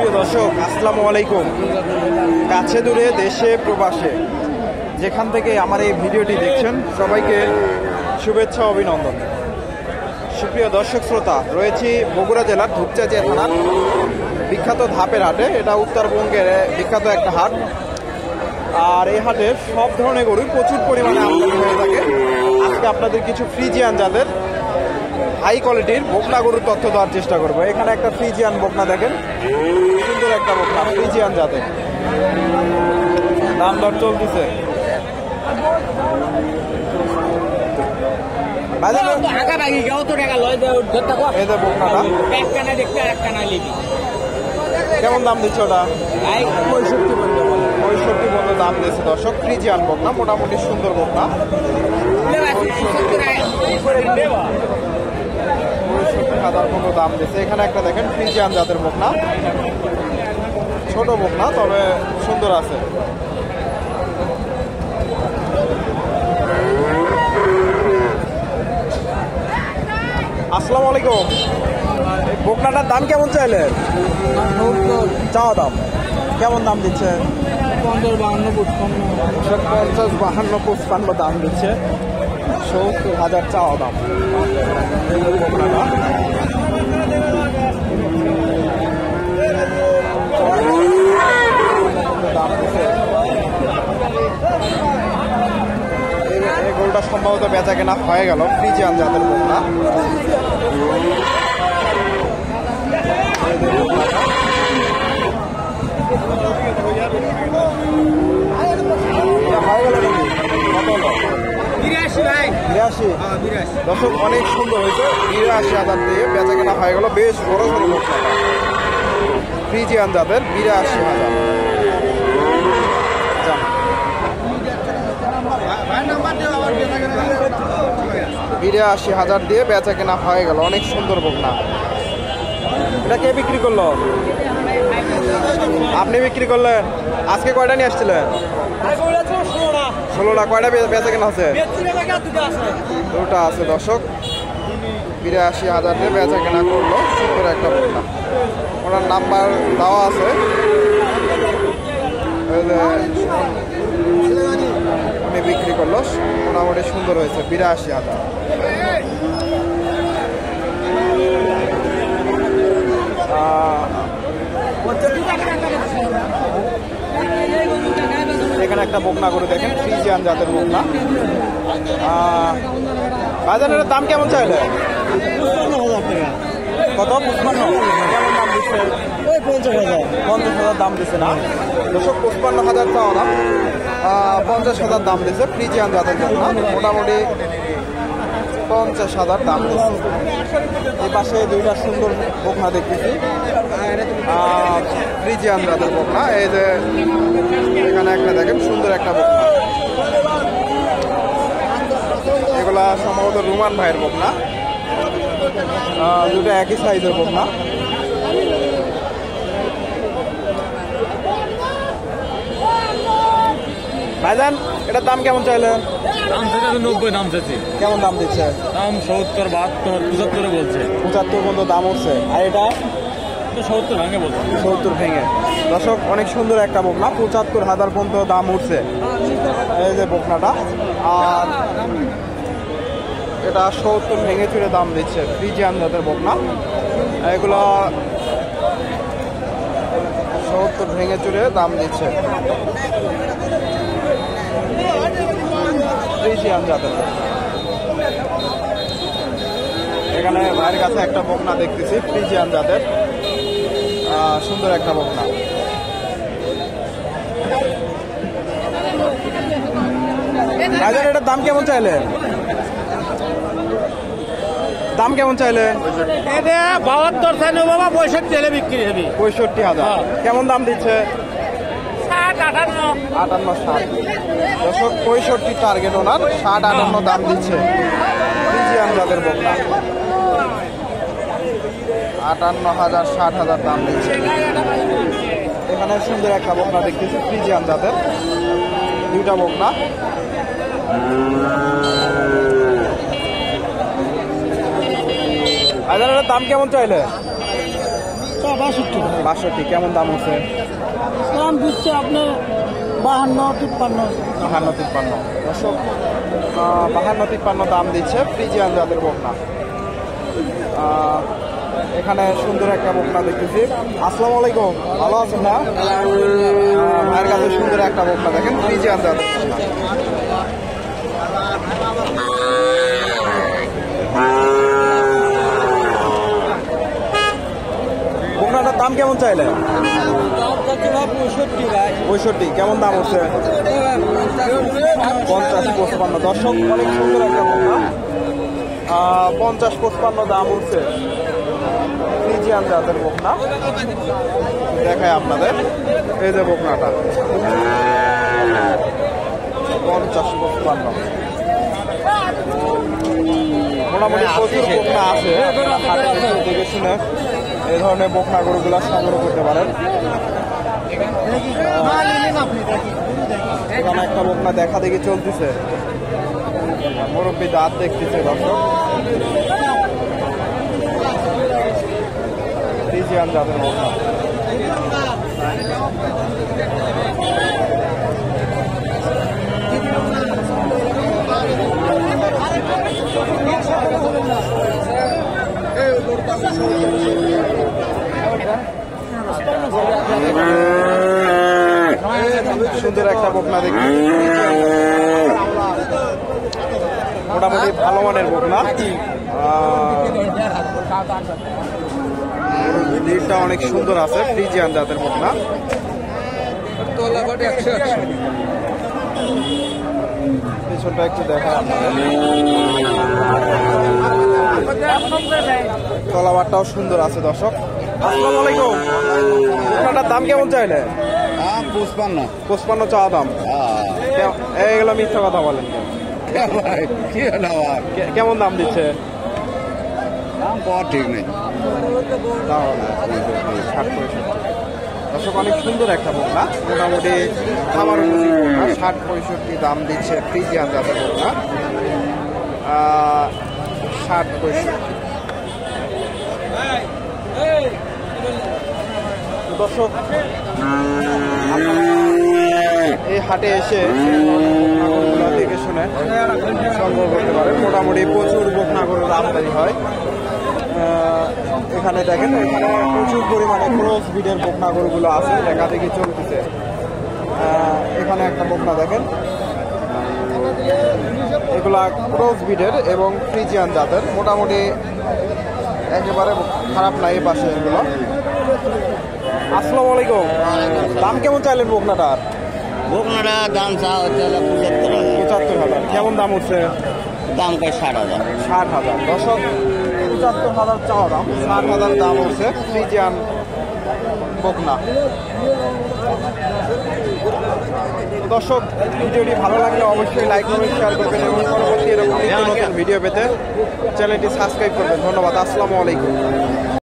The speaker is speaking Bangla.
সুপ্রিয় দর্শক, আসসালামু আলাইকুম। কাছে দূরে দেশে প্রবাসে যেখান থেকে আমার এই ভিডিওটি দেখছেন সবাইকে শুভেচ্ছা অভিনন্দন। সুপ্রিয় দর্শক শ্রোতা, রয়েছি বগুড়া জেলার ধূপচাচিয়া থানার বিখ্যাত ধাপের হাটে। এটা উত্তরবঙ্গের বিখ্যাত একটা হাট। আর এই হাটে সব ধরনের গরু প্রচুর পরিমাণে আমদানি হয়ে থাকে। আজকে আপনাদের কিছু ফ্রিজিয়ান জাতের হাই কোয়ালিটির বকনা গরুর তথ্য দেওয়ার চেষ্টা করবো। এখানে একটা ফ্রিজিয়ান বকনা দেখেন, সুন্দর একটা বকনা ফ্রিজিয়ান জাতের। দাম দর চলতেছে। কেমন দাম দিচ্ছে ওটা? 65 পর্যন্ত দাম দিচ্ছে দর্শক। ফ্রিজিয়ান বকনা, মোটামুটি সুন্দর বকনা। 65,000 মতো দাম দিচ্ছে। এখানে একটা দেখেন ফ্রিজিয়ান জাতের বকনা, ছোট বকনা তবে সুন্দর আছে। আসসালামু আলাইকুম। বকনাটার দাম কেমন চাইলে? চাওয়া দাম কেমন দাম দিচ্ছে? 50, 52, 55 দাম দিচ্ছে। 70,000 চাওয়া দাম বকনাটা। দাম দিচ্ছে। এই গোলটা সম্ভবত বেচা কেনা হয়ে গেল। ফ্রিজিয়ান জাতের বকনা। দর্শক অনেক সুন্দর হয়েছে। 82,000 দিয়ে বেচা কেনা হয়ে গেল। বেশ বড় সড়ো বকনাটা ফ্রিজিয়ান জাতের। 82,000 82,000 দিয়ে বেচা কেনা হয়ে গেল। অনেক সুন্দর বকনা। এটা কে বিক্রি করলো? আপনি বিক্রি করলেন। আজকে কয়টা নিয়ে আসছিলেন? 16টা। কয়টা বেচা কেনা আছে? দুটা আছে দর্শক। 82,000 দিয়ে বেচা কেনা করলো। সুন্দর একটা বকনা। ওনার নাম্বার দেওয়া আছে। উনি বিক্রি করলো। মোটামুটি সুন্দর হয়েছে। 82,000। এখানে একটা বকনা করে দেখেন, ফ্রিজিয়ান জাতের বকনা। বাজারের দাম কেমন চাইলে? 50,000 টাকা। কত? 55। কেমন দাম দিচ্ছে? 50,000 দাম দিচ্ছে না দর্শক। 55,000 চাওয়া দাম, 50,000 দাম দিচ্ছে। ফ্রিজিয়ান জাতের বকনা, মোটামুটি 50,000 দাম দিচ্ছে। এই পাশে দুইটা সুন্দর বকনা দেখতেছি, ফ্রিজিয়ান জাতের বকনা। এই যে এখানে একটা দেখেন সুন্দর একটা বকনা। এগুলা সম্ভবত রুমান ভাইয়ের বকনা। দুটো একই সাইজের বকনা। ভাইজান এটার দাম কেমন চাইলেন? দাম সেটা 90 দাম চাচ্ছি। কেমন দাম দিচ্ছে? দাম 70, 72, 75 বলছে। 75 পর্যন্ত দাম উঠছে। আর এটা 70 ভেঙে বলছে। 70 ভেঙে। দর্শক অনেক সুন্দর একটা বকনা। 75,000 পর্যন্ত দাম উঠছে এই যে বকনাটা। আর এটা 70 ভেঙে চুরে দাম দিচ্ছে। ফ্রিজিয়ান জাতের বকনা। এগুলো 70 ভেঙে চুরে দাম দিচ্ছে। ফ্রিজিয়ান জাতের। এখানে ভাইয়ের কাছে একটা বকনা দেখতেছি, ফ্রিজিয়ান জাতের। সুন্দর একটা বকনা। ভাইজান এটার দাম কেমন চাইলেন? দাম কেমন চাইলেন? 72 চাইলে বাবা, 65 হলে বিক্রি হবে। 65,000। কেমন দাম দিচ্ছে? 58। 58, 60। দর্শক 65 টার্গেট ওনার। 60-58 দাম দিচ্ছে। ফ্রিজিয়ান জাতের বকনা। 58,000, 60,000 দাম দিচ্ছে। এখানে সুন্দর একটা বকনা দেখতেছি, ফ্রিজিয়ান জাতের। দুইটা বকনা। বাজারের দাম কেমন চাইলে? 62 62 কেমন দাম হচ্ছে? দাম দিচ্ছে আপনার 52 53। 52 53 দর্শক 52 53 দাম দিচ্ছে ফ্রিজিয়ান জাতের বকনা। এখানে সুন্দর একটা বকনা দেখতেছি। আসসালামু আলাইকুম, ভালো আছেন না? ভাইয়ের কাছে সুন্দর একটা বকনা দেখেন ফ্রিজিয়ান জাতের বকনা। বকনাটার দাম কেমন চাইলে? 65 কেমন দাম হচ্ছে? 50-55 দর্শক অনেক সুন্দর একটা বকনা। 50-55 দাম হচ্ছে ফ্রিজিয়ান জাতের বকনা। দেখায় আপনাদের এই যে বকনাটা 50-55 মোটামুটি প্রচুর বকনা আছে। দেখে শুনে এই ধরনের বকনা গরুগুলা সংগ্রহ করতে পারেন। এখানে একটা বকনা দেখা দেখি চলতেছে, মুরব্বী দাঁত দেখতেছে দর্শক। ফ্রিজিয়ান জাতের বকনা। সুন্দর একটা বকনা দেখি, মোটামুটি ভালো মানের বকনা। দিলটা অনেক সুন্দর আছে ফ্রিজিয়ান জাতের বকনা। পিছনটা একটু দেখা তলাবারটাও সুন্দর আছে দর্শক। আসসালামু আলাইকুম, বকনাটার দাম কেমন চাইলে? 55 চাওয়া দাম। এইগুলো মিথ্যা কথা বলেন, কেমন দাম দিচ্ছে? ঠিক নেই। দর্শক অনেক সুন্দর একটা বকনা, মোটামুটি খাবার 60-65 দাম দিচ্ছে ফ্রিজিয়ান জাতের বকনা। 60-65 দর্শক এই হাটে এসে দেখে শুনে সংগ্রহ করতে পারেন। মোটামুটি প্রচুর বকনা গরুর আমদানি হয় এখানে। দেখেন এখানে প্রচুর পরিমাণে ক্রস ব্রিডের বকনা গরুগুলো আছে, দেখা দেখি চলতেছে। এখানে একটা বকনা দেখেন, এগুলা ক্রস ব্রিডের এবং ফ্রিজিয়ান জাতের, মোটামুটি একেবারে খারাপ নাই এই পাশে এগুলো। আসসালামু আলাইকুম, দাম কেমন চাইলেন বকনাটার? বকনাটা দাম চা হচ্ছে 75,000 কেমন দাম হচ্ছে? দাম কয় 60,000। 60,000 দর্শক 75,000 চাওয়া দাম, 60,000 দাম হচ্ছে ফ্রিজিয়ান বকনা। দর্শক ভিডিওটি ভালো লাগলে অবশ্যই লাইক করবেন, শেয়ার করবেন এবং পরবর্তী এরকম নতুন ভিডিও পেতে চ্যানেলটি সাবস্ক্রাইব করবেন। ধন্যবাদ, আসসালামু আলাইকুম।